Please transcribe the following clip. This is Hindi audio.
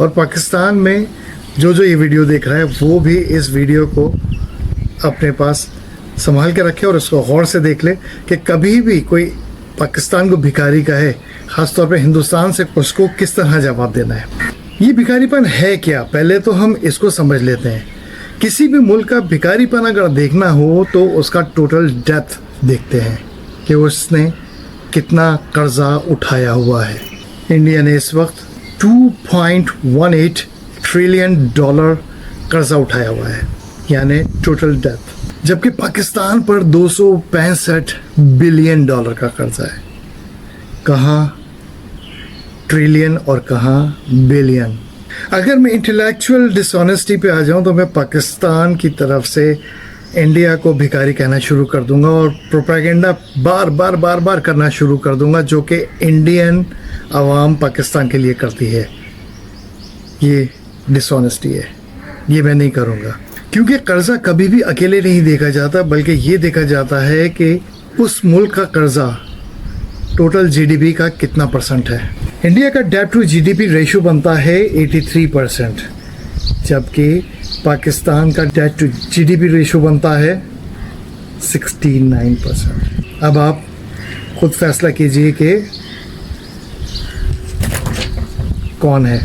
और पाकिस्तान में जो ये वीडियो देख रहा है वो भी इस वीडियो को अपने पास संभाल के रखे और इसको गौर से देख ले कि कभी भी कोई पाकिस्तान को भिखारी कहे, ख़ासतौर पे हिंदुस्तान से, उसको किस तरह जवाब देना है। ये भिखारीपन है क्या, पहले तो हम इसको समझ लेते हैं। किसी भी मुल्क का भिखारीपन अगर देखना हो तो उसका टोटल डेप्थ देखते हैं कि उसने कितना कर्जा उठाया हुआ है। इंडिया ने इस वक्त 2.18 ट्रिलियन डॉलर कर्जा उठाया हुआ है, यानी टोटल डेप्थ, जबकि पाकिस्तान पर 265 बिलियन डॉलर का कर्जा है। कहाँ ट्रिलियन और कहाँ बिलियन। अगर मैं इंटेलेक्चुअल डिसऑनेस्टी पे आ जाऊं तो मैं पाकिस्तान की तरफ से इंडिया को भिखारी कहना शुरू कर दूंगा और प्रोपेगेंडा बार बार करना शुरू कर दूंगा जो कि इंडियन आवाम पाकिस्तान के लिए करती है। ये डिसऑनेस्टी है, ये मैं नहीं करूंगा, क्योंकि कर्जा कभी भी अकेले नहीं देखा जाता, बल्कि ये देखा जाता है कि उस मुल्क का कर्जा टोटल जीडीपी का कितना परसेंट है। इंडिया का डेट टू जीडीपी रेशियो बनता है 83%, जबकि पाकिस्तान का डेट टू जीडीपी रेशियो बनता है 69%। अब आप खुद फैसला कीजिए कि कौन है